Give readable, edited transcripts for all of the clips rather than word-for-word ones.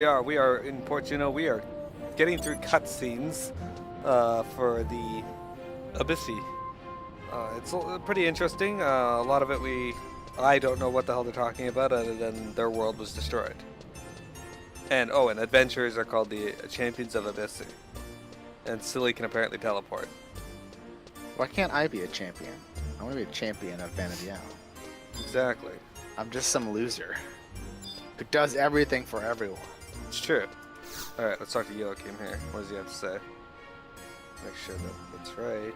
We are in Portuno. We are getting through cutscenes for the Abysseas. It's pretty interesting. A lot of it I don't know what the hell they're talking about other than their world was destroyed. And adventurers are called the champions of Abysseas. And Silly can apparently teleport. Why can't I be a champion? I want to be a champion of Vanity Isle. Exactly. I'm just some loser who does everything for everyone. It's true. Alright, let's talk to Joachim here. What does he have to say? Make sure that that's right.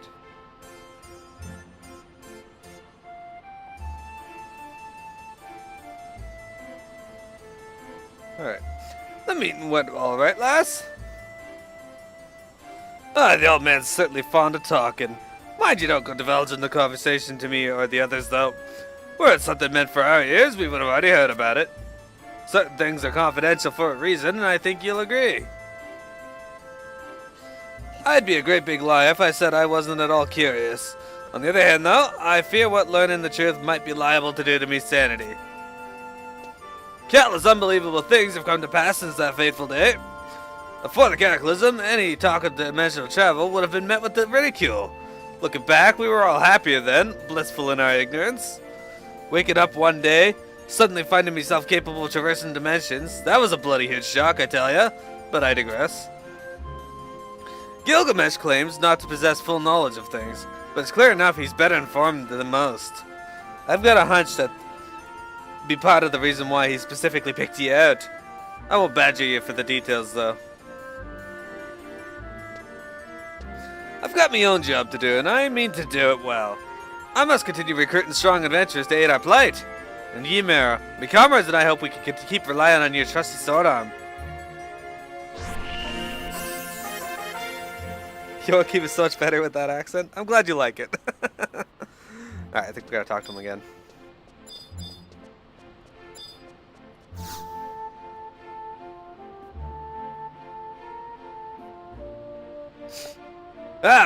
Alright. The meeting went all right, lass. The old man's certainly fond of talking. Mind you don't go divulging the conversation to me or the others, though. Were it something meant for our ears, we would have already heard about it. Certain things are confidential for a reason, and I think you'll agree. I'd be a great big lie if I said I wasn't at all curious. On the other hand, though, I fear what learning the truth might be liable to do to me sanity. Countless unbelievable things have come to pass since that fateful day. Before the cataclysm, any talk of dimensional travel would have been met with ridicule. Looking back, we were all happier then, blissful in our ignorance. Waking up one day, suddenly finding myself capable of traversing dimensions, that was a bloody huge shock, I tell ya. But I digress. Gilgamesh claims not to possess full knowledge of things, but it's clear enough he's better informed than most. I've got a hunch that be part of the reason why he specifically picked you out. I won't badger you for the details, though. I've got my own job to do, and I mean to do it well. I must continue recruiting strong adventurers to aid our plight. And ye, Mero, me comrades and I hope we can keep relying on your trusty sword arm. Joachim is so much better with that accent. I'm glad you like it. Alright, I think we gotta talk to him again.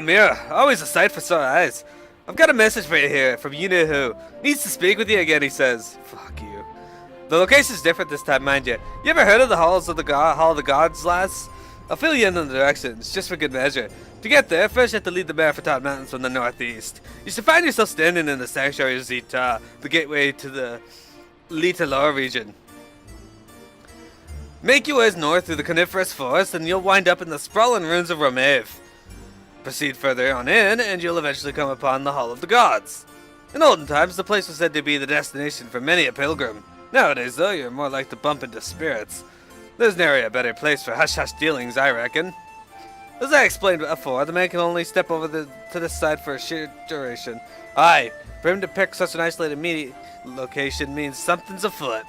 Mero, always a sight for sore eyes. I've got a message for you here from you know who. Needs to speak with you again, he says. Fuck you. The location's different this time, mind you. You ever heard of the Hall of the Gods, lass? I'll fill you in on the directions, just for good measure. To get there, first you have to lead the Barefoot Mountains from the northeast. You should find yourself standing in the sanctuary of Zita, the gateway to the Litalor region. Make your way north through the coniferous forest, and you'll wind up in the sprawling ruins of Romave. Proceed further on in, and you'll eventually come upon the Hall of the Gods. In olden times, the place was said to be the destination for many a pilgrim. Nowadays, though, you're more like to bump into spirits. There's nary a better place for hush-hush dealings, I reckon. As I explained before, the man can only step over to this side for a short duration. Aye, for him to pick such an isolated location means something's afoot.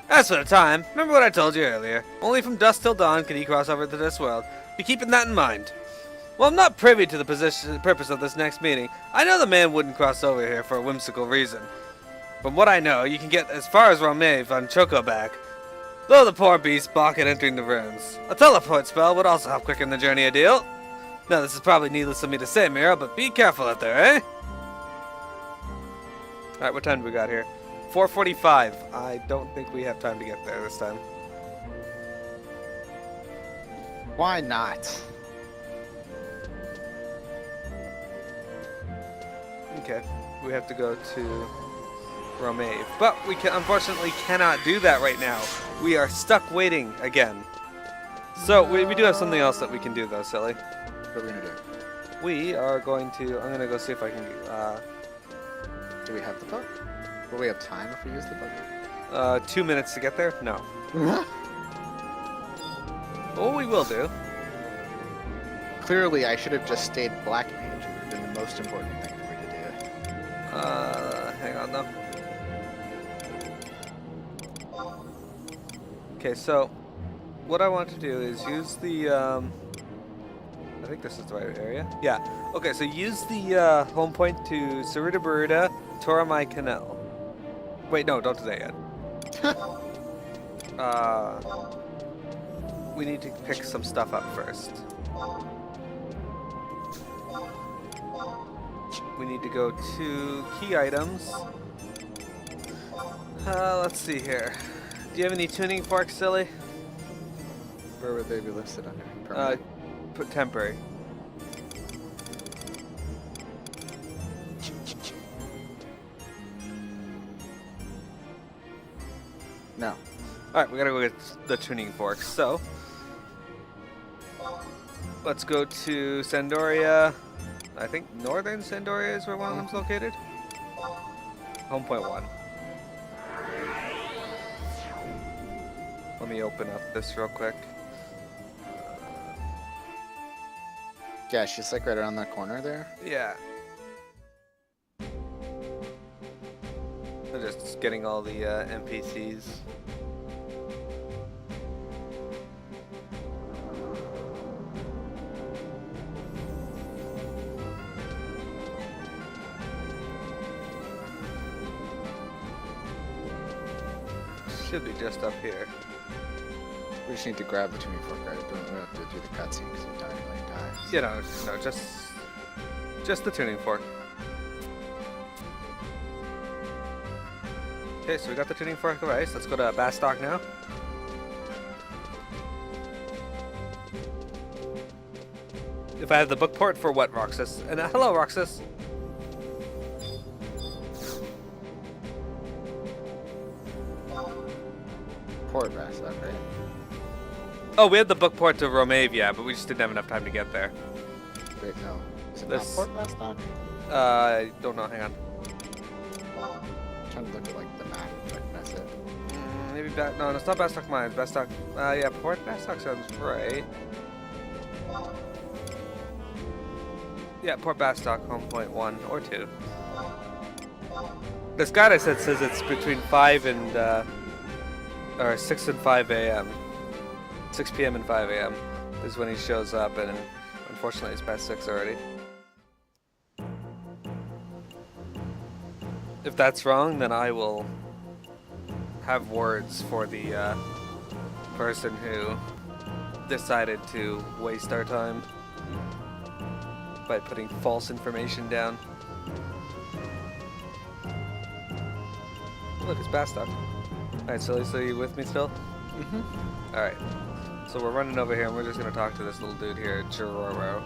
As for the time, remember what I told you earlier. Only from dusk till dawn can he cross over to this world. Be keeping that in mind. Well, I'm not privy to the purpose of this next meeting. I know the man wouldn't cross over here for a whimsical reason. From what I know, you can get as far as Romave on Chocoback, though the poor beast balk at entering the ruins. A teleport spell would also help quicken the journey a deal. Now, this is probably needless for me to say, Mero, but be careful out there, eh? Alright, what time do we got here? 4:45. I don't think we have time to get there this time. Why not? Okay, we have to go to Romave, but we unfortunately cannot do that right now. We are stuck waiting again. So we do have something else that we can do though, Silly. What are we gonna do? We are going to. I'm gonna go see if I can. Do we have the book? Will we have time if we use the book? 2 minutes to get there? No. Well, we will do. Clearly, I should have just stayed Black Mage. It would have been the most important thing for me to do. Hang on though. Okay, so what I want to do is use the I think this is the right area. Yeah. Okay, so use the home point to Saruta Baruta, Toramai Canal. Wait, no, don't do that yet. We need to pick some stuff up first. We need to go to key items. Let's see here. Do you have any tuning forks, Silly? Where would they be listed under? Permanent? Put temporary. No. Alright, we gotta go get the tuning forks, so let's go to Sandoria. I think northern Sandoria is where one of them's located. Home point 1. Let me open up this real quick. Yeah, she's like right around that corner there. Yeah. I'm just getting all the NPCs. Should be just up here. We just need to grab the tuning fork, right? We don't have to do the cutscene because we've done it like times. Yeah, no, just the tuning fork. Okay, so we got the tuning fork of ice. Let's go to Bastock now. If I have the book port for what, Roxas? And hello, Roxas. Port Bastock, right? Oh, we had the book port to Romavia, but we just didn't have enough time to get there. Wait, no. Is it This- not Port Bastock? I don't know. Hang on. I'm trying to look at like the map, but that's it. Maybe no, it's not Bastock Mines. Bastock. Yeah, Port Bastock sounds right. Yeah, Port Bastock, home point 1 or 2. This guide I said says it's between 5 and or 6 and 5 a.m. 6 p.m. and 5 a.m. is when he shows up, and unfortunately it's past 6 already. If that's wrong, then I will have words for the person who decided to waste our time by putting false information down. Look, it's Bastock. Alright, Silly, so you with me still? Mm-hmm. Alright. So we're running over here and we're just gonna talk to this little dude here, Chiroro.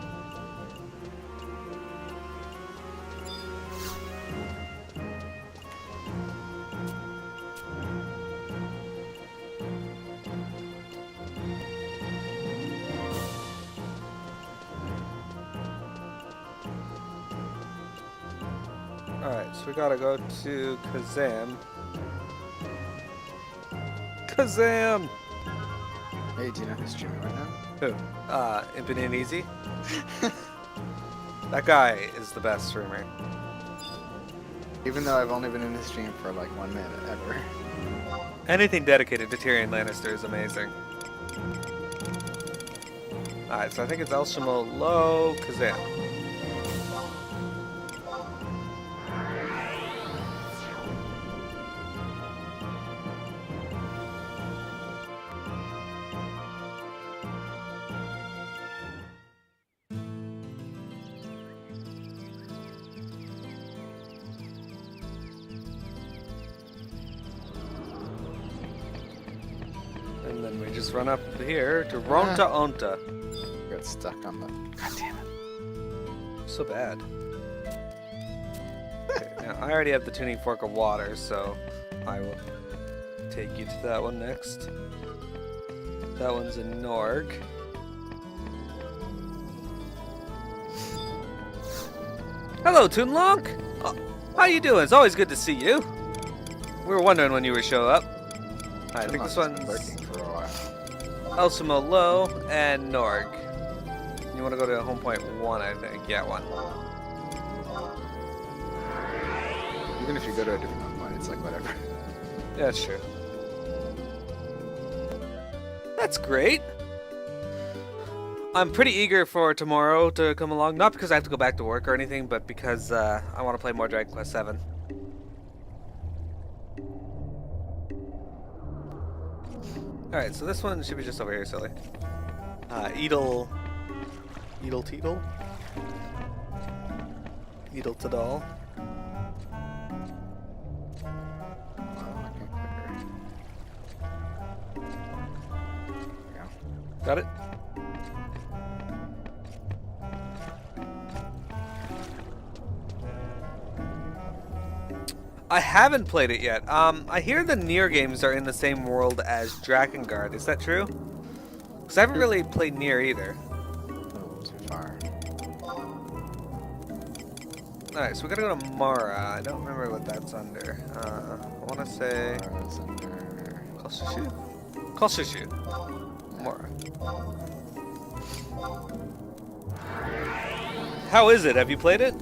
Alright, so we gotta go to Kazam. Kazam! Hey, do you know who's streaming right now? Who? Infinite Easy? That guy is the best streamer. Even though I've only been in this stream for like 1 minute ever. Anything dedicated to Tyrion Lannister is amazing. Alright, so I think it's El Shamo Low Kazam. And then we just run up here to Ronta Onta. Got stuck on the. God damn it. So bad. Okay, now I already have the tuning fork of water, so I will take you to that one next. That one's in Norg. Hello, Toonlonk! Oh, how you doing? It's always good to see you. We were wondering when you would show up. I think this one's lurking for a while. El Shamo Low and Norg. You want to go to home point 1, I think. Yeah, 1. Even if you go to a different home point, it's like whatever. Yeah, that's true. That's great. I'm pretty eager for tomorrow to come along. Not because I have to go back to work or anything, but because I want to play more Dragon Quest VII. Alright, so this one should be just over here, silly. Edel Teedle? Edel Tadal. Got it? I haven't played it yet. I hear the Nier games are in the same world as Drakengard. Is that true? Because I haven't really played Nier either. Oh, too far. Alright, so we gotta go to Mara. I don't remember what that's under. I wanna say... Mara's under... Kalshushu? Kalshushu. Mara. How is it? Have you played it?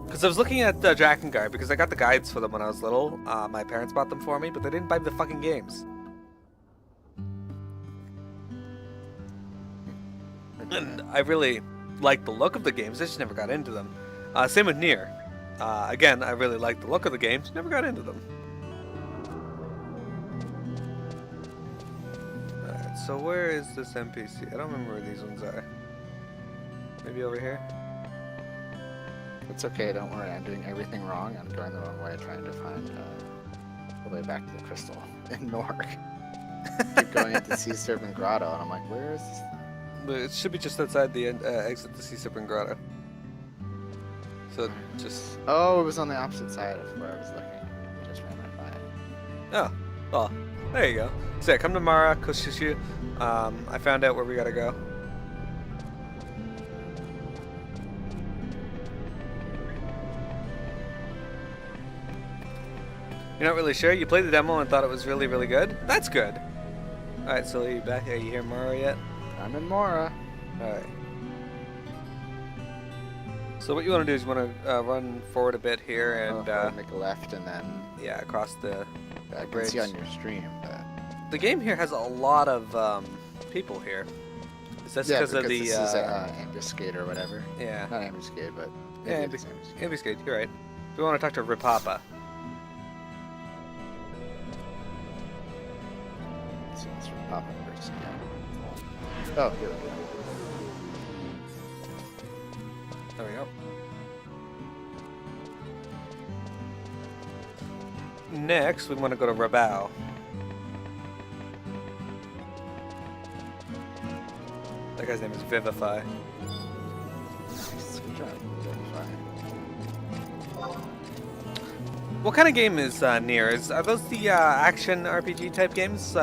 Because I was looking at Drakengard because I got the guides for them when I was little. My parents bought them for me, but they didn't buy the fucking games. And I really liked the look of the games, I just never got into them. Same with Nier. Again, I really liked the look of the games, never got into them. Alright, so where is this NPC? I don't remember where these ones are. Maybe over here? It's okay, don't worry, I'm doing everything wrong. I'm going the wrong way, trying to find the way back to the crystal in Nork. Keep going into Sea Serpent Grotto, and I'm like, where is this? It should be just outside the exit to Sea Serpent Grotto. So just... Oh, it was on the opposite side of where I was looking. I just ran right by it. Oh, well, there you go. So yeah, come to Mara, Kalshushu. I found out where we gotta go. You're not really sure? You played the demo and thought it was really, really good? That's good. Alright, so are you back? Are you here, Mara, yet? I'm in Mara. Alright. So what you want to do is you want to run forward a bit here and... make a left and then... Yeah, across the I can bridge. see on your stream, but... The game here has a lot of people here. Is that because of the... this is Ambuscade or whatever. Yeah. Not Ambuscade, but... Yeah, Ambuscade, you're right. We want to talk to Ripapa. Pop up first. Yeah. Oh, here we go. There we go. Next, we want to go to Rabao. That guy's name is Vivify. Nice. Good job, Vivify. What kind of game is Nier? Are those the action RPG type games?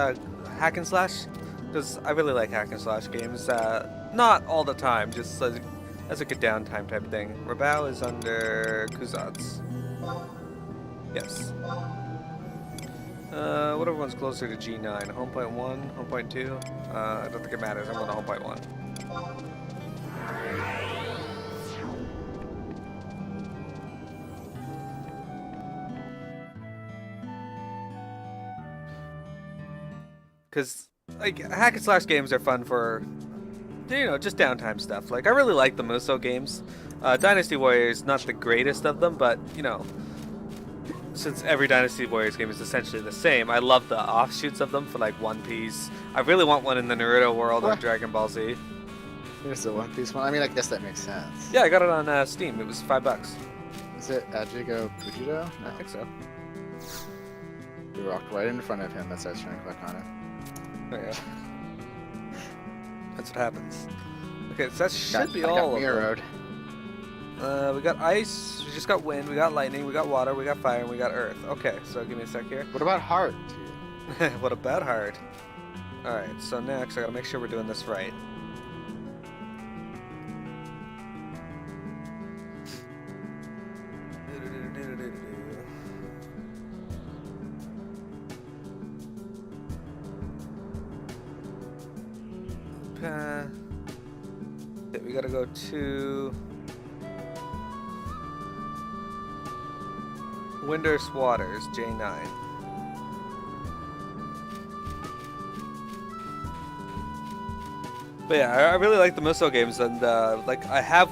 Hack and slash? Because I really like hack and slash games. Not all the time, just as a good downtime type thing. Rabao is under Kuzat's. Yes. Whatever one's closer to G9. Home point 1, home point 2. I don't think it matters. I'm going to home point 1. Because like hack and slash games are fun for, you know, just downtime stuff. Like I really like the Musou games. Dynasty Warriors not the greatest of them, but you know, since every Dynasty Warriors game is essentially the same, I love the offshoots of them for like One Piece. I really want one in the Naruto world or Dragon Ball Z. There's the One Piece one. I mean, I guess that makes sense. Yeah, I got it on Steam. It was $5. Is it Ajigo Fujido? No. I think so. We walked right in front of him as I was trying to click on it. Oh, yeah. That's what happens. Okay, so that should be all of mirrored. them. We got ice, we just got wind, we got lightning, we got water, we got fire, and we got earth. Okay, so give me a sec here. What about heart? What about heart? Alright, so next I gotta make sure we're doing this right. Okay, we gotta go to Windurst Waters, J9. But yeah, I really like the Musou games, and like I have,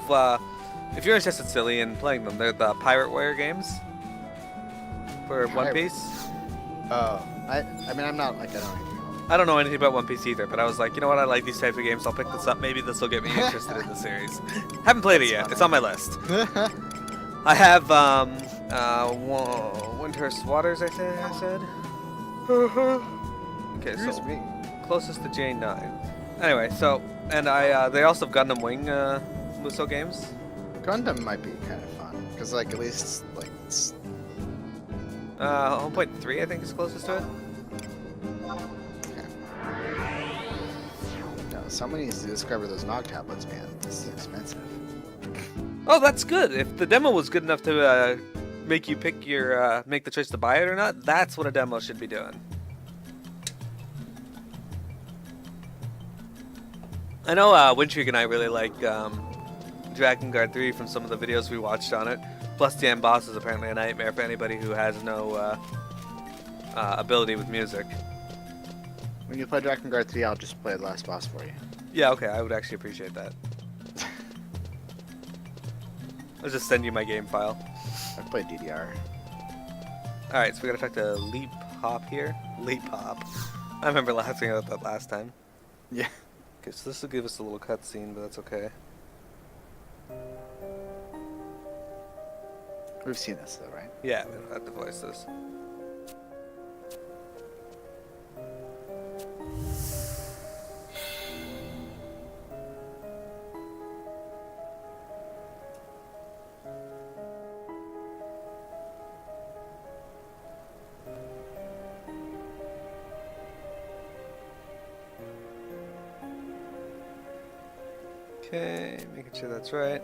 if you're interested, silly, in playing them, they're the Pirate Warrior games for One Piece. Oh, I mean, I'm not like I don't know anything about One Piece either, but I was like, you know what, I like these types of games, I'll pick this up, maybe this will get me interested in the series. Haven't played it yet, it's on my list. I have, Windurst Waters, I said? Okay, Excuse so me. closest to J9. Anyway, so, and they also have Gundam Wing Muso games. Gundam might be kind of fun because, like, at least like Home Point 3, I think, is closest to it. no, someone needs to discover those Nog tablets, man. This is expensive. Oh, that's good. If the demo was good enough to make you pick your make the choice to buy it or not, that's what a demo should be doing. I know Windshreek and I really like Dragon Guard 3 from some of the videos we watched on it. Plus, the end boss is apparently a nightmare for anybody who has no ability with music. When you play Dragon Guard 3, I'll just play the last boss for you. Yeah, okay, I would actually appreciate that. I'll just send you my game file. I played DDR. Alright, so we gotta talk to Leap Hop here. Leap Hop. I remember laughing about that last time. Yeah. Okay, so this will give us a little cutscene, but that's okay. We've seen this though, right? Yeah, we don't have to voice this. Okay, making sure that's right.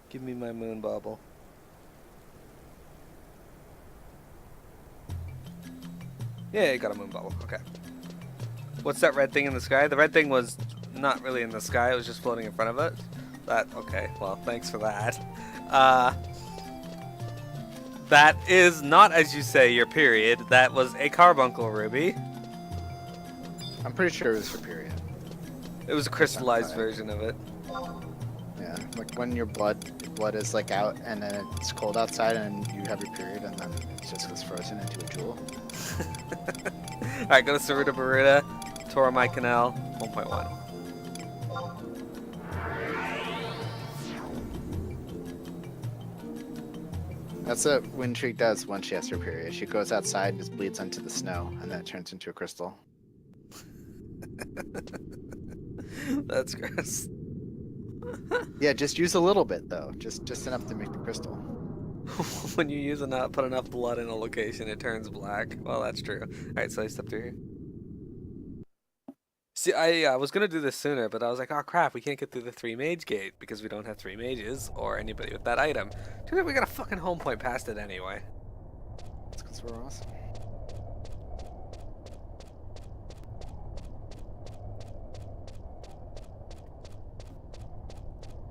Give me my moon bauble. Yeah, you got a moon bauble. Okay. What's that red thing in the sky? The red thing was not really in the sky. It was just floating in front of it. That, okay. Well, thanks for that. That is not, as you say, your period. That was a carbuncle ruby. I'm pretty sure it was for period. It was a crystallized version of it. Yeah, like when your blood is like out and then it's cold outside and you have your period and then it just gets frozen into a jewel. Alright, go to Saruta Baruta, Toramai Canal, 1.1. That's what Windshreek does when she has her period. She goes outside and just bleeds onto the snow and then it turns into a crystal. That's gross. Yeah, just use a little bit though. Just enough to make the crystal. When you use put enough blood in a location, it turns black. Well, that's true. Alright, so I stepped through here. See, I was gonna do this sooner, but I was like, oh crap, we can't get through the 3 mage gate because we don't have 3 mages or anybody with that item. Too bad we got a fucking home point past it anyway. That's because we're awesome.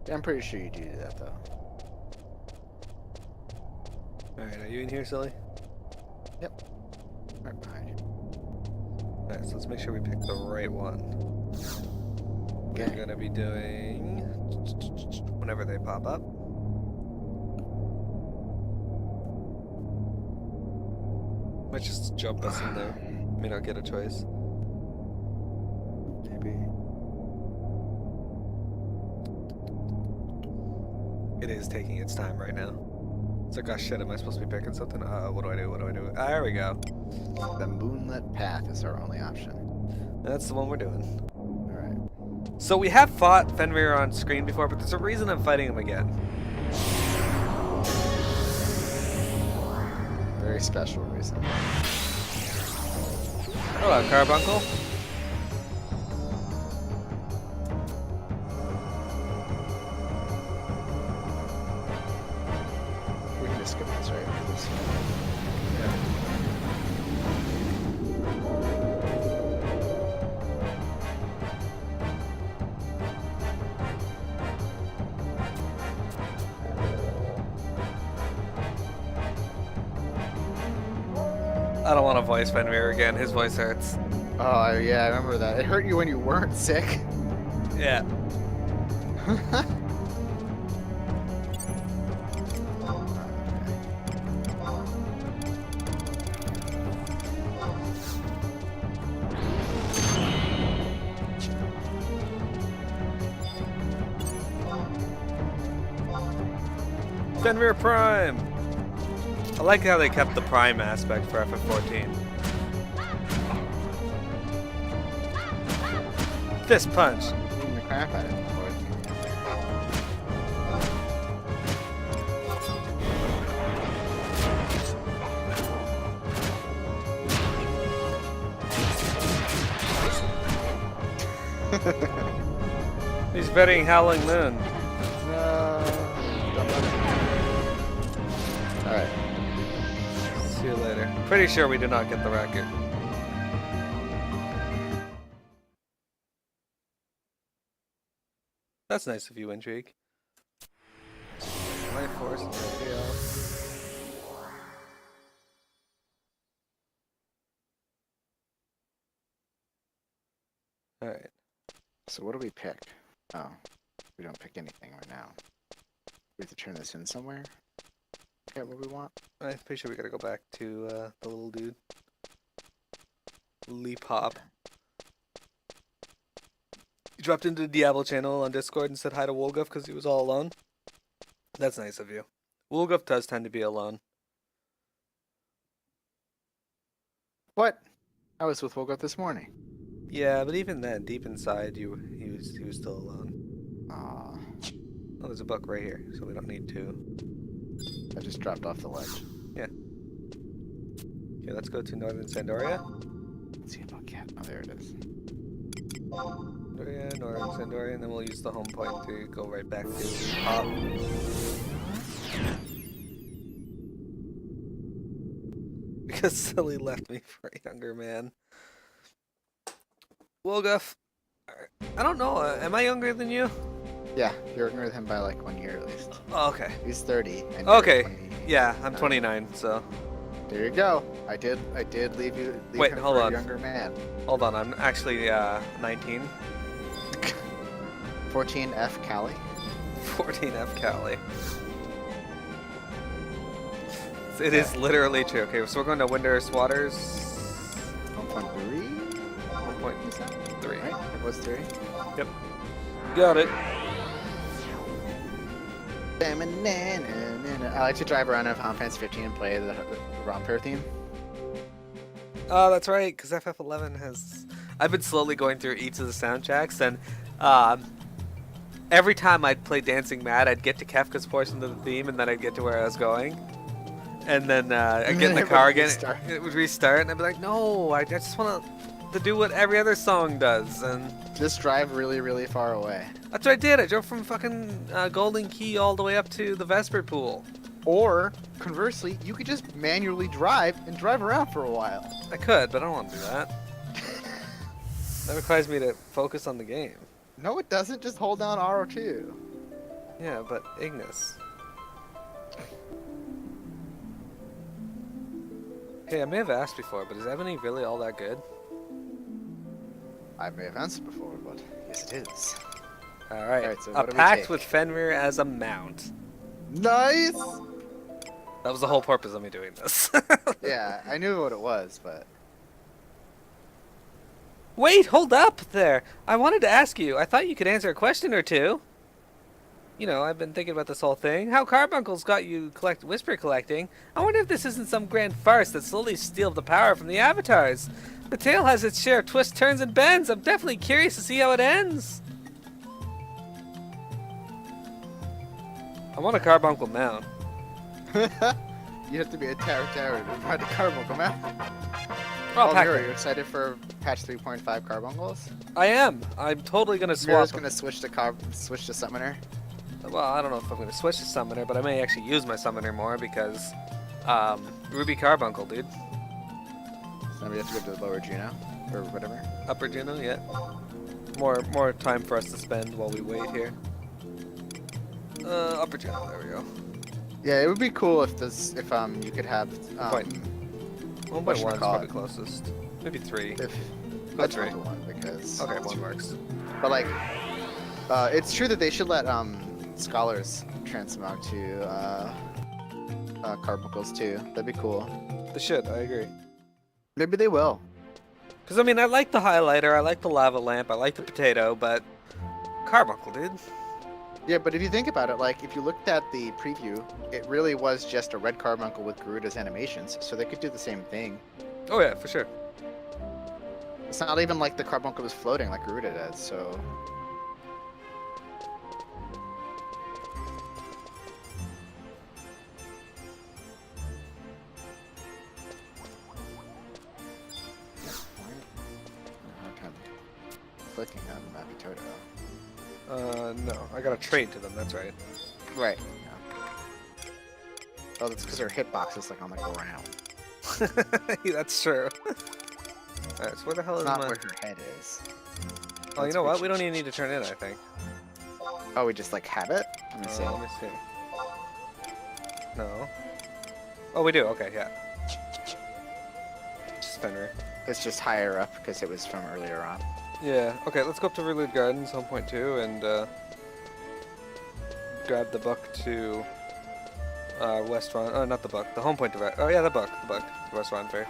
Yeah, I'm pretty sure you do that though. Alright, are you in here, silly? Yep. Right behind you. Alright, so let's make sure we pick the right one. Okay. We're gonna be doing whenever they pop up. Might just jump us in there. May not get a choice. Maybe. It is taking its time right now. It's like, oh shit, am I supposed to be picking something? What do I do? What do I do? Ah, there we go. The moonlit path is our only option. That's the one we're doing. Alright. So we have fought Fenrir on screen before, but there's a reason I'm fighting him again. Very special reason. Hello, Carbuncle. We can just skip this, right? I don't want to voice Fenrir again. His voice hurts. Oh, yeah, I remember that. It hurt you when you weren't sick. Yeah. Fenrir Prime! I like how they kept the Prime aspect for FF14. Fist punch! Beating the crap out of it. He's betting Howling Moon. No. Alright. See you later. Pretty sure we did not get the record. That's nice of you, Intrigue. My force and everybody else. Alright. So what do we pick? Oh, we don't pick anything right now. We have to turn this in somewhere. Get what we want. I'm pretty sure we gotta go back to the little dude. Leap Hop. He dropped into the Diablo channel on Discord and said hi to Wolguff because he was all alone. That's nice of you. Wolguff does tend to be alone. What? I was with Woke this morning. Yeah, but even then, deep inside, he was still alone. Aw. Oh, there's a book right here, so we don't need to. I just dropped off the ledge. Yeah. Okay, let's go to Northern Sandoria. Let's see a book yet. Oh, there it is. Sandoria, Northern Sandoria, and then we'll use the home point to go right back to Pop. Because Silly left me for a younger man. Wolguff, I don't know, am I younger than you? Yeah, you're younger than him by like 1 year at least. Oh, okay. He's 30. And you're Okay, 20. yeah, I'm 29, so. There you go. I did leave you. Wait, him hold for on. A younger man. Hold on, I'm actually 19. 14F Cali. 14F Cali. It is literally true. Okay, so we're going to Windurst Waters. 1.3. 1.3. Right? It was 3. Yep. Got it. I like to drive around on Final Fantasy 15 and play the Romper theme. Oh, that's right, because FF11 has... I've been slowly going through each of the soundtracks, and every time I'd play Dancing Mad, I'd get to Kefka's portion of the theme, and then I'd get to where I was going. And then I'd get in the car again, it would restart, and I'd be like, no, I just want to do what every other song does, and... Just drive really, really far away. That's what I did. I drove from fucking Golden Key all the way up to the Vesper Pool. Or, conversely, you could just manually drive and drive around for a while. I could, but I don't want to do that. That requires me to focus on the game. No, it doesn't. Just hold down R2. Yeah, but Ignis. Hey, I may have asked before, but is Ebony really all that good? I may have answered before, but yes, it is. Alright, so a what do we pact take? with Fenrir as a mount. Nice! That was the whole purpose of me doing this. Yeah, I knew what it was, but... Wait, hold up there. I wanted to ask you. I thought you could answer a question or two. You know, I've been thinking about this whole thing. How Carbuncle's got you whisper collecting. I wonder if this isn't some grand farce that slowly steals the power from the avatars. The tale has its share of twists, turns, and bends. I'm definitely curious to see how it ends. I want a Carbuncle mount. You have to be a terror to ride the Carbuncle map. Oh, Miro, you're excited for patch 3.5 Carbuncles? I am. I'm totally gonna swap. Miro's gonna switch to Summoner. Well, I don't know if I'm gonna switch to Summoner, but I may actually use my Summoner more because Ruby Carbuncle, dude. So we have to go to the lower Juno or whatever. Upper Juno, yeah. More time for us to spend while we wait here. Upper Juno, there we go. Yeah, it would be cool if you could have 1.1 is probably closest. Maybe 3. If That's let's right. go to 1 because Okay, 1 works. But like, it's true that they should let scholars transmog to Carbuncles too. That'd be cool. They should, I agree. Maybe they will. Because, I mean, I like the highlighter, I like the lava lamp, I like the potato, but Carbuncle, dude. Yeah, but if you think about it, like, if you looked at the preview, it really was just a red carbuncle with Garuda's animations, so they could do the same thing. Oh yeah, for sure. It's not even like the carbuncle was floating like Garuda does, so... Clicking on Mapitoto. No, I got to trade to them. That's right. Right. Yeah. Oh, that's because her hitbox is like on the ground. That's true. Alright, so where the hell is Not my... where her head is. Oh, you know what? We don't even need to turn in, I think. Oh, we just like have it? Let me see. Let me see. No. Oh, we do. Okay, yeah. Just Fenrir. It's just higher up because it was from earlier on. Yeah. Okay, let's go up to Relude Gardens, home point 2, and grab the buck to West Ron. Oh, not the buck. The home point to. Oh yeah, the buck. The West Ron Fair.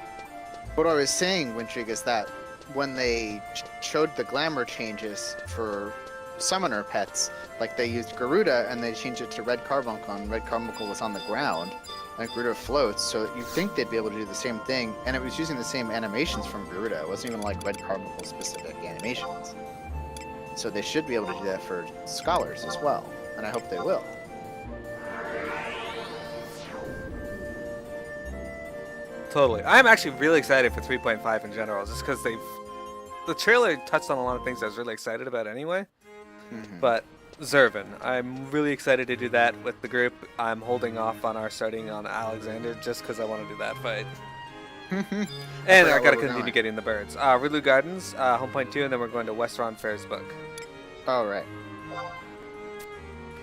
What I was saying, Wintrig, is that when they showed the glamour changes for summoner pets, like they used Garuda and they changed it to Red Carbuncle, and Red Carbuncle was on the ground, and Garuda floats, so you'd think they'd be able to do the same thing, and it was using the same animations from Garuda. It wasn't even like Red Carbuncle specific animations. So they should be able to do that for scholars as well, and I hope they will. Totally. I'm actually really excited for 3.5 in general, just because the trailer touched on a lot of things I was really excited about anyway. But Zervin, I'm really excited to do that with the group. I'm holding off on our starting on Alexander just because I want to do that fight. And I gotta continue getting the birds. Relude Gardens, home point 2, and then we're going to West Ron Fair's book. Oh, right.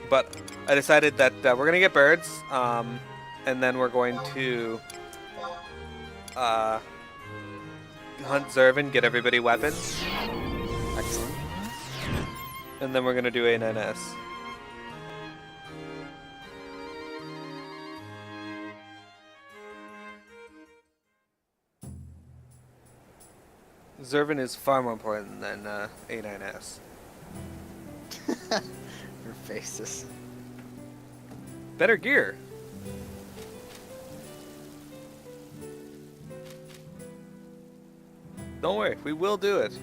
But I decided that we're gonna get birds, and then we're going to hunt Zervin, get everybody weapons. Excellent. And then we're gonna do A9S. Zervin is far more important than A9S. Your faces. Better gear. Don't worry, we will do it.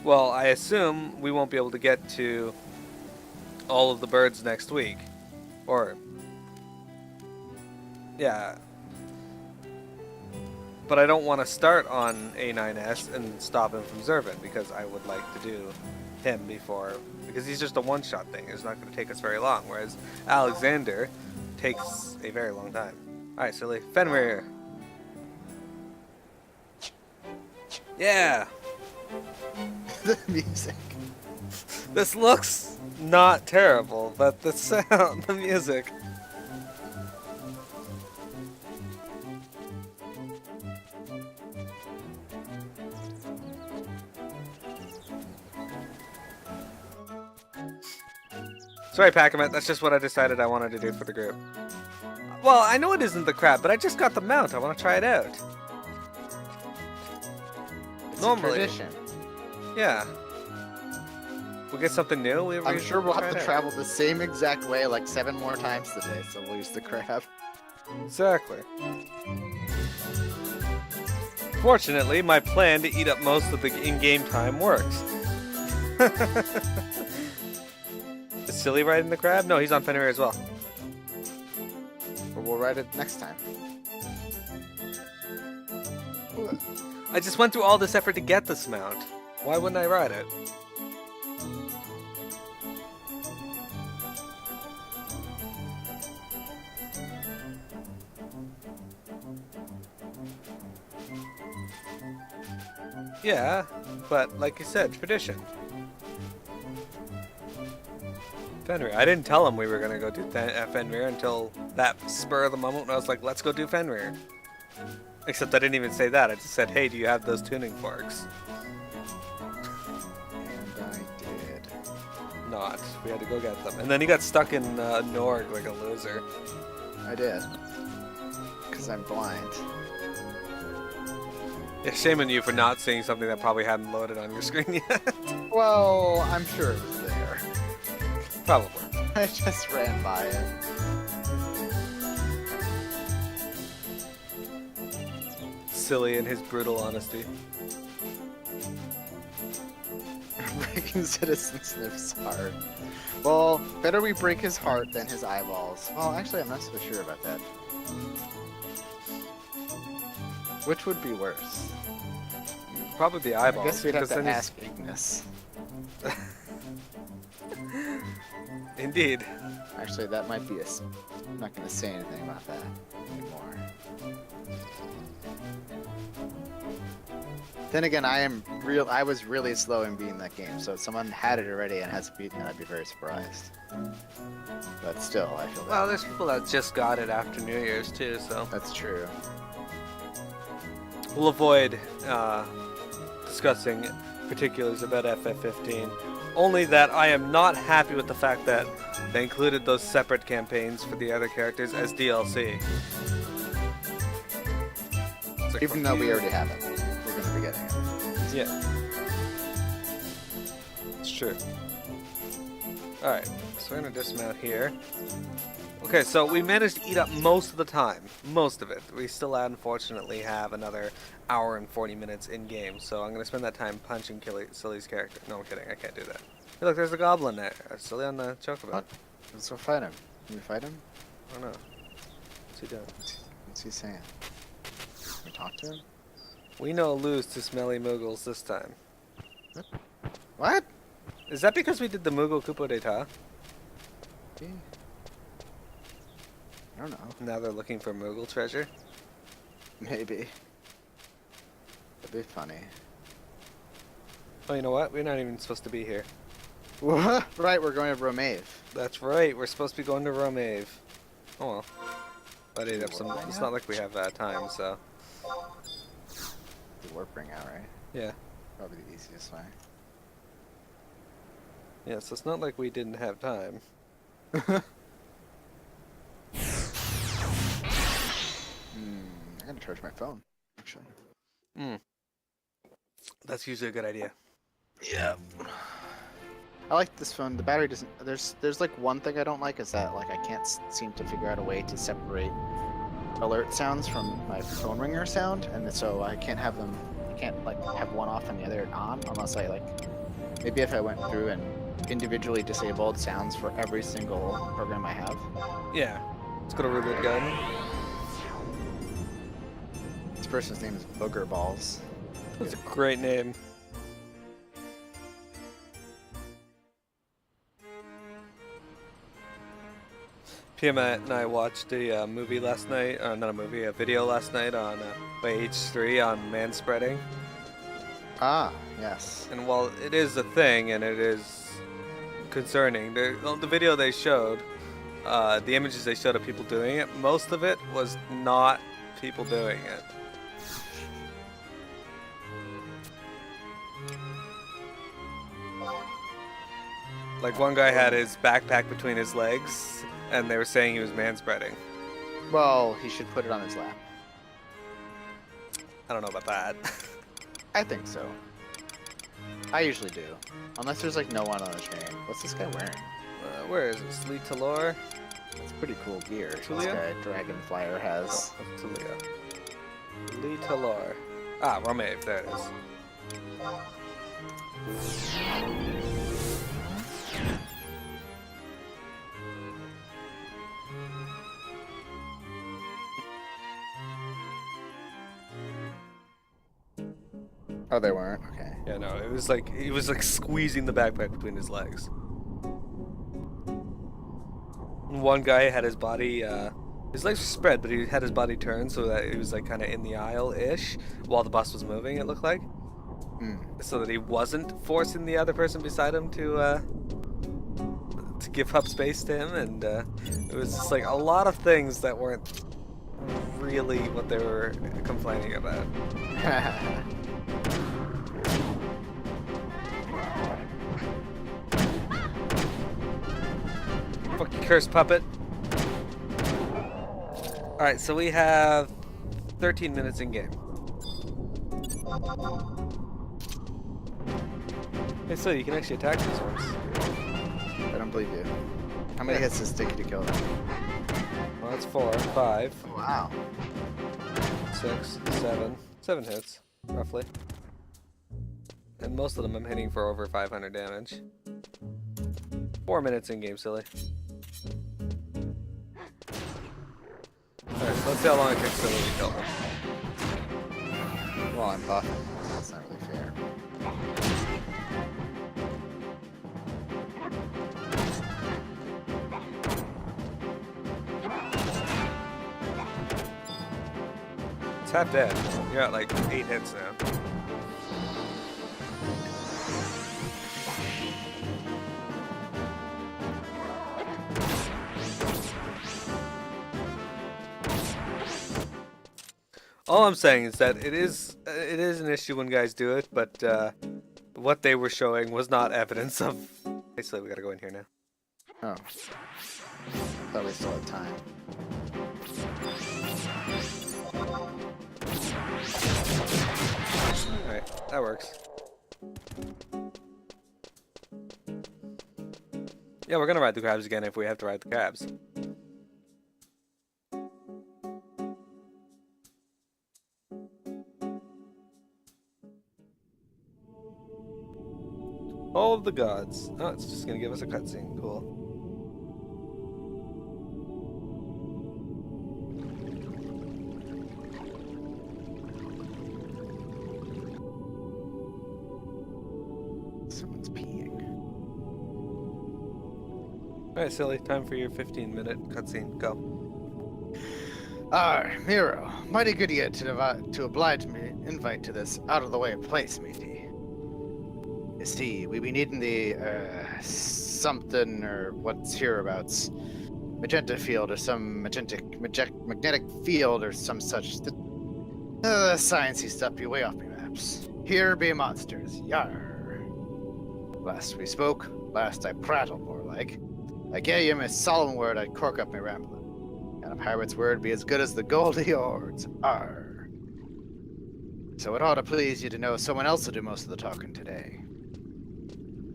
Well, I assume we won't be able to get to all of the birds next week. Or... yeah. But I don't want to start on A9S and stop him from Zervin, because I would like to do him before... because he's just a one-shot thing. It's not going to take us very long, whereas Alexander takes a very long time. Alright, silly. Fenrir! Yeah! The music. This looks not terrible, but the sound, the music. Sorry, Packerman, that's just what I decided I wanted to do for the group. Well, I know it isn't the crab, but I just got the mount. I want to try it out. It's Normally. a tradition. Yeah. We'll get something new. I'm sure we'll have to try it travel the same exact way like 7 more times today, so we'll use the crab. out. Exactly. Fortunately, my plan to eat up most of the in-game time works. Is Silly riding the crab? No, he's on Fenrir as well. But we'll ride it next time. I just went through all this effort to get this mount. Why wouldn't I ride it? Yeah, but like you said, tradition. Fenrir. I didn't tell him we were gonna go do Fenrir until that spur of the moment when I was like, let's go do Fenrir. Except I didn't even say that. I just said, hey, do you have those tuning forks? And I did. Not. We had to go get them. And then he got stuck in Norg like a loser. I did. Because I'm blind. Yeah, shame on you for not seeing something that probably hadn't loaded on your screen yet. Well, I'm sure it was there. Probably. I just ran by it. Silly in his brutal honesty. Breaking Citizen Sniff's heart. Well, better we break his heart than his eyeballs. Well, actually, I'm not so sure about that. Which would be worse? Probably the eyeballs. I guess we'd have because to then ask Ignis. Indeed. Actually, that might be I'm not going to say anything about that anymore. Then again, I was really slow in beating that game, so if someone had it already and hasn't beaten it, I'd be very surprised. But still, I feel Well, bad. there's people that just got it after New Year's too, so That's true. we'll avoid discussing particulars about FF15. Only that I am not happy with the fact that they included those separate campaigns for the other characters as DLC. It's like, Even fuck though we you. already have it, we're going to be getting it. Yeah. It's true. Alright, so we're gonna dismount here. Okay, so we managed to eat up most of the time. Most of it. We still unfortunately have another hour and 40 minutes in game, so I'm gonna spend that time punching Silly's character. No, I'm kidding, I can't do that. Hey, look, there's a goblin there. Silly on the chocobo. What? Let's go fight him. Can we fight him? I don't know. What's he doing? What's he saying? Can we talk to him? We no lose to smelly Moogles this time. What? Is that because we did the Moogle Coup d'etat? I don't know. Now they're looking for Moogle treasure? Maybe. That'd be funny. Oh, you know what? We're not even supposed to be here. What? Right, we're going to Romave. That's right, we're supposed to be going to Romave. Oh well. But it up some, Warp ring it's out? not like we have time, so. The warp ring out, right? Yeah. Probably the easiest way. Yeah, so it's not like we didn't have time. I gotta charge my phone, actually. Hmm. That's usually a good idea. Yeah. I like this phone. The battery doesn't. There's like one thing I don't like is that like I can't seem to figure out a way to separate alert sounds from my phone ringer sound, and so I can't have them. I can't like have one off and the other on unless I like. Maybe if I went through and individually disabled sounds for every single program I have. Yeah. Let's go to Roulette Gun. This person's name is Booger Balls. That's a great name. Pia and I watched a movie last night, not a movie, a video last night on by H3 on manspreading. Ah, yes. And while it is a thing and it is concerning, the video they showed, the images they showed of people doing it, most of it was not people doing it. Like one guy had his backpack between his legs, and they were saying he was manspreading. Well, he should put it on his lap. I don't know about that. I think so. I usually do. Unless there's like no one on the train. What's this guy wearing? Where is it? Sleet Talor? It's pretty cool gear. This Tulia? guy, Dragonflyer, has. Oh, Talia. Sleet Talor. Ah, Romave, there it is. Oh, they weren't? Okay. Yeah, no, it was like, he was like squeezing the backpack between his legs. One guy had his body, his legs were spread, but he had his body turned so that he was like kind of in the aisle-ish while the bus was moving, it looked like. So that he wasn't forcing the other person beside him to give up space to him, and it was just like a lot of things that weren't really what they were complaining about. Fuck you, cursed puppet. Alright, so we have 13 minutes in game. Hey, so you can actually attack these ones. I don't believe you. How many hits does it take you to kill them? Well, that's 4, 5, Wow. 6, 7. 7 hits, roughly. And most of them I'm hitting for over 500 damage. 4 minutes in game, silly. Alright, so let's see how long it takes Silly to kill them. Well, I'm buffing. That's not really fair. It's half dead. You're at like 8 hits now. All I'm saying is that it is an issue when guys do it, but what they were showing was not evidence of. Basically, we gotta go in here now. Oh. Thought we still had time. Alright, that works. Yeah, we're gonna ride the crabs again if we have to ride the crabs. All of the gods. Oh, it's just gonna give us a cutscene. Cool. Someone's peeing. Alright, silly. Time for your 15-minute cutscene. Go. Miro, mighty good of you to oblige me invite to this out-of-the-way place, matey. You see, we be needing the, something, or what's hereabouts. Magenta field, or some magnetic field, or some such. The sciencey stuff be way off me maps. Here be monsters, yar. Last we spoke, last I prattled more like. I gave you my solemn word I'd cork up my rambling. And a pirate's word be as good as the gold of yours, arr. So it ought to please you to know someone else will do most of the talking today.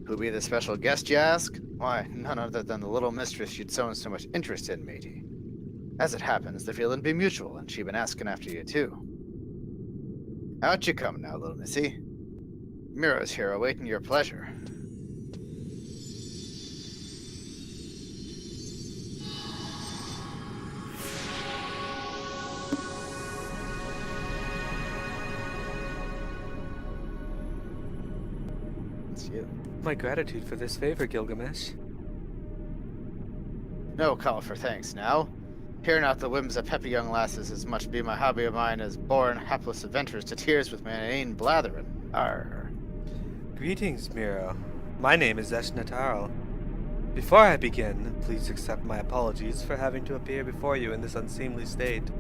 Who be the special guest, you ask? Why, none other than the little mistress you'd sown so much interest in, matey. As it happens, the feeling be mutual, and she been asking after you, too. Out you come now, little missy. Miro's here awaiting your pleasure. It's you. My gratitude for this favor, Gilgamesh. No call for thanks now. Hearing out the whims of peppy young lasses as much be my hobby of mine as boring hapless adventurers to tears with my ain blatherin'. Arr. Greetings, Miro. My name is Eshnatarl. Before I begin, please accept my apologies for having to appear before you in this unseemly state.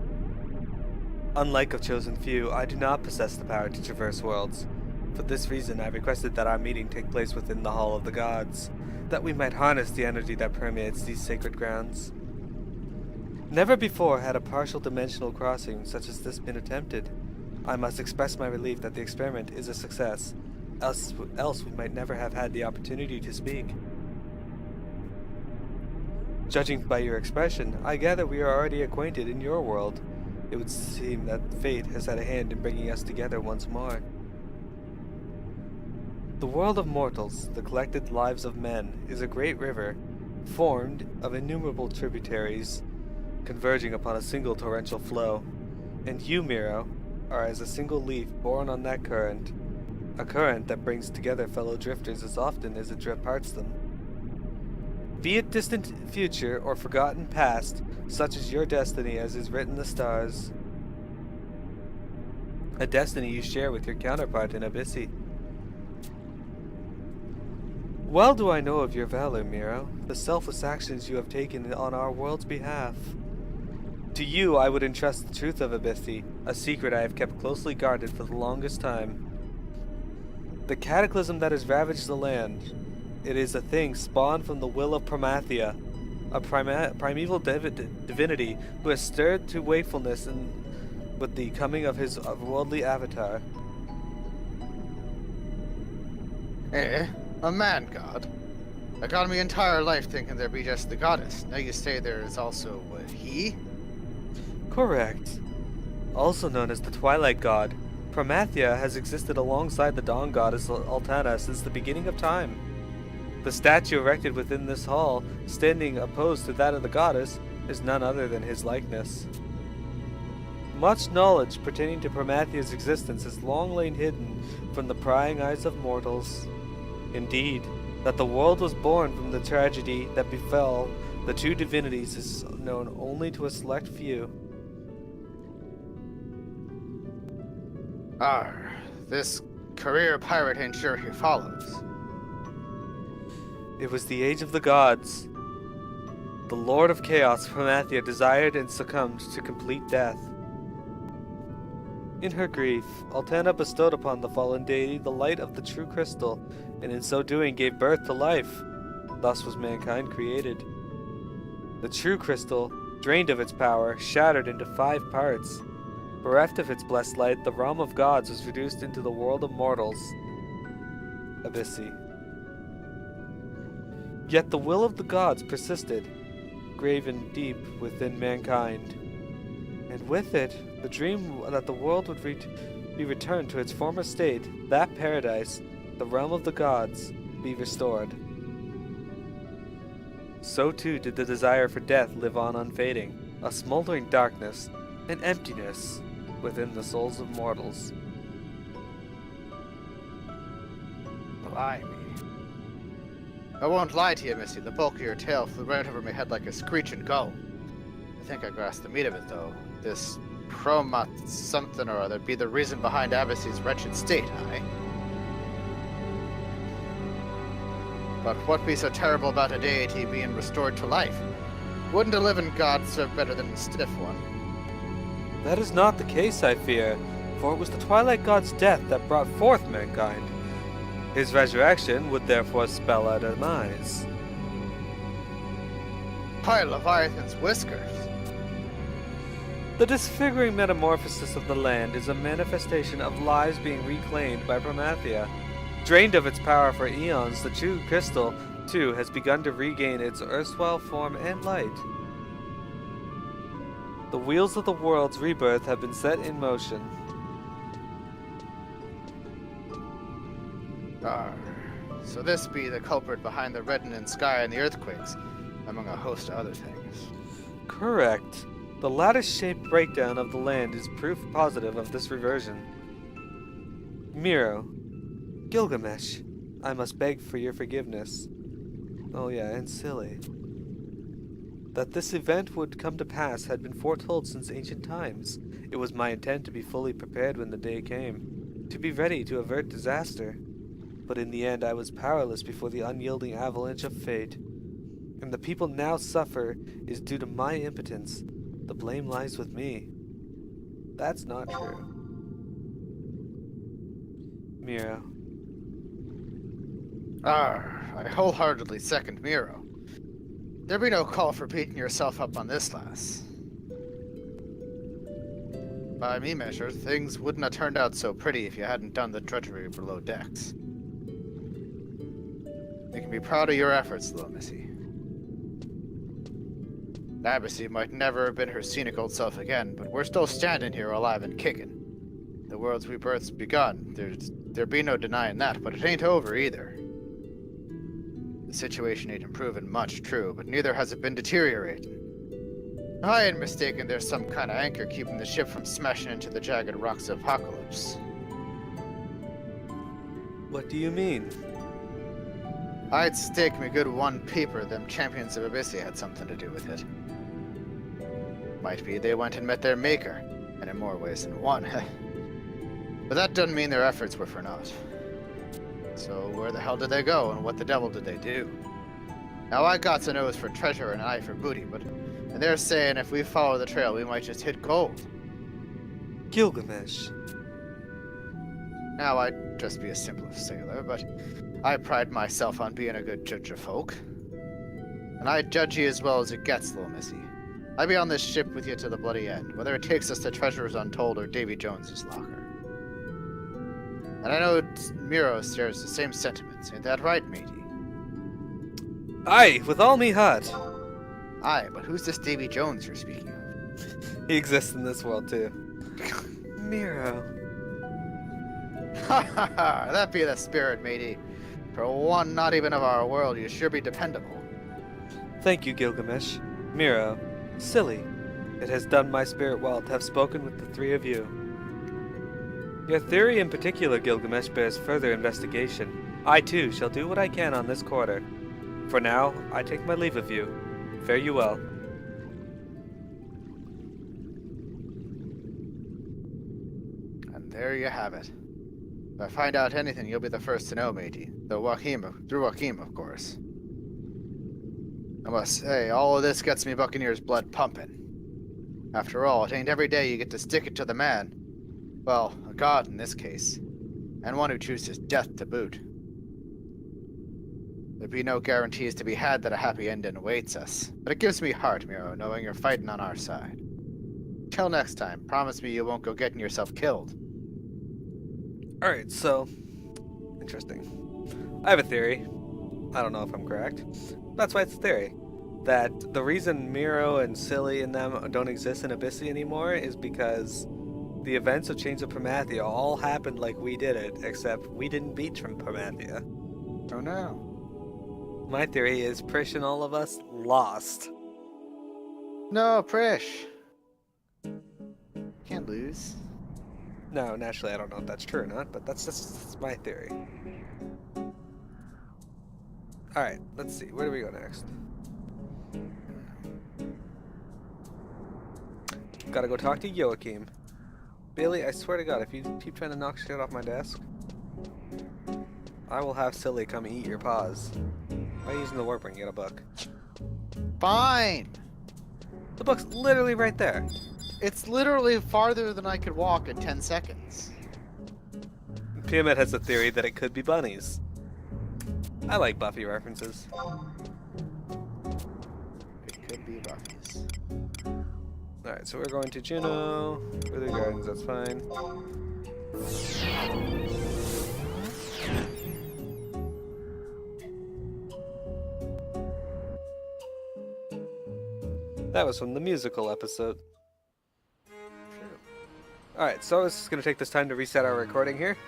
Unlike a chosen few, I do not possess the power to traverse worlds. For this reason, I requested that our meeting take place within the Hall of the Gods, that we might harness the energy that permeates these sacred grounds. Never before had a partial dimensional crossing such as this been attempted. I must express my relief that the experiment is a success, else we might never have had the opportunity to speak. Judging by your expression, I gather we are already acquainted in your world. It would seem that fate has had a hand in bringing us together once more. The world of mortals, the collected lives of men, is a great river, formed of innumerable tributaries, converging upon a single torrential flow. And you, Miro, are as a single leaf borne on that current, a current that brings together fellow drifters as often as it parts them. Be it distant future or forgotten past, such is your destiny as is written in the stars. A destiny you share with your counterpart in Abysseas. Well do I know of your valor, Miro, the selfless actions you have taken on our world's behalf. To you I would entrust the truth of Abysseas, a secret I have kept closely guarded for the longest time. The cataclysm that has ravaged the land, it is a thing spawned from the will of Promathia, a primeval divinity who has stirred to wakefulness with the coming of his worldly avatar. Eh? A man god? I got my entire life thinking there'd be just the goddess. Now you say there is also a he? Correct. Also known as the Twilight God, Promathia has existed alongside the Dawn Goddess Altana since the beginning of time. The statue erected within this hall, standing opposed to that of the goddess, is none other than his likeness. Much knowledge pertaining to Promathia's existence has long lain hidden from the prying eyes of mortals. Indeed, that the world was born from the tragedy that befell the two divinities is known only to a select few. This career pirate ain't sure he follows. It was the age of the gods. The Lord of Chaos, Promathia, desired and succumbed to complete death. In her grief, Altana bestowed upon the fallen deity the light of the true crystal, and in so doing gave birth to life. Thus was mankind created. The true crystal, drained of its power, shattered into 5 parts. Bereft of its blessed light, the realm of gods was reduced into the world of mortals, Abysseas. Yet the will of the gods persisted, graven deep within mankind. And with it, the dream that the world would be returned to its former state, that paradise, the realm of the gods, be restored. So too did the desire for death live on unfading, a smoldering darkness, an emptiness within the souls of mortals. Blimey. I won't lie to you, Missy. The bulk of your tale flew right over my head like a screech and go. I think I grasped the meat of it, though. This Promat something or other be the reason behind Abysseas' wretched state, aye? But what be so terrible about a deity being restored to life? Wouldn't a living god serve better than a stiff one? That is not the case, I fear, for it was the Twilight God's death that brought forth mankind. His resurrection would therefore spell a demise. By Leviathan's whiskers! The disfiguring metamorphosis of the land is a manifestation of lives being reclaimed by Promathia. Drained of its power for eons, the true crystal, too, has begun to regain its erstwhile form and light. The wheels of the world's rebirth have been set in motion. So this be the culprit behind the reddening sky and the earthquakes, among a host of other things. Correct. The lattice-shaped breakdown of the land is proof positive of this reversion. Miro, Gilgamesh, I must beg for your forgiveness. Oh yeah, and silly. That this event would come to pass had been foretold since ancient times. It was my intent to be fully prepared when the day came, to be ready to avert disaster. But in the end I was powerless before the unyielding avalanche of fate. And the people now suffer is due to my impotence. The blame lies with me. That's not true. Miro. I wholeheartedly second Miro. There be no call for beating yourself up on this, lass. By me measure, things wouldn't have turned out so pretty if you hadn't done the drudgery below decks. You can be proud of your efforts, little missy. Abysseas might never have been her scenic old self again, but we're still standing here alive and kicking. The world's rebirth's begun. There be no denying that, but it ain't over either. The situation ain't improving much, true, but neither has it been deteriorating. I ain't mistaken there's some kind of anchor keeping the ship from smashing into the jagged rocks of Apocalypse. What do you mean? I'd stake me good one peeper them champions of Abysseas had something to do with it. Might be they went and met their maker, and in more ways than one. But that doesn't mean their efforts were for naught. So where the hell did they go, and what the devil did they do? Now I got a nose for treasure and an eye for booty, and they're saying if we follow the trail we might just hit gold. Gilgamesh. Now I'd just be a simple sailor, but I pride myself on being a good judge of folk. And I judge ye as well as it gets, little missy. I be on this ship with you to the bloody end, whether it takes us to treasures untold or Davy Jones's locker. And And I know Miro shares the same sentiments. Ain't that right, matey? Aye, with all me heart. Aye, but who's this Davy Jones you're speaking of? He exists in this world too. Miro. Ha ha ha! That be the spirit, matey. For one not even of our world, you sure be dependable. Thank you, Gilgamesh. Miro. Silly. It has done my spirit well to have spoken with the three of you. Your theory in particular, Gilgamesh, bears further investigation. I too shall do what I can on this quarter. For now, I take my leave of you. Fare you well. And there you have it. If I find out anything, you'll be the first to know, matey. Through Joachim, of course. I must say, all of this gets me Buccaneers' blood pumping. After all, it ain't every day you get to stick it to the man. Well, a god in this case. And one who chooses death to boot. There'd be no guarantees to be had that a happy ending awaits us. But it gives me heart, Miro, knowing you're fighting on our side. Till next time, promise me you won't go getting yourself killed. Alright, so... interesting. I have a theory. I don't know if I'm correct. That's why it's a theory. That the reason Miro and Silly and them don't exist in Abysseas anymore is because the events of Chains of Promathia all happened like we did it, except we didn't beat from Promathia. Oh no. My theory is Prish and all of us lost. No, Prish. Can't lose. No, naturally I don't know if that's true or not, but that's my theory. Alright, let's see. Where do we go next? Gotta go talk to Joachim. Bailey, I swear to God, if you keep trying to knock shit off my desk, I will have Silly come eat your paws. By using the warp ring, you get a book. Fine! The book's literally right there. It's literally farther than I could walk in 10 seconds. Piamet has a theory that it could be bunnies. I like Buffy references. It could be Buffy's. Alright, so we're going to Juno. Wither Gardens, that's fine. That was from the musical episode. Alright, so I was just going to take this time to reset our recording here.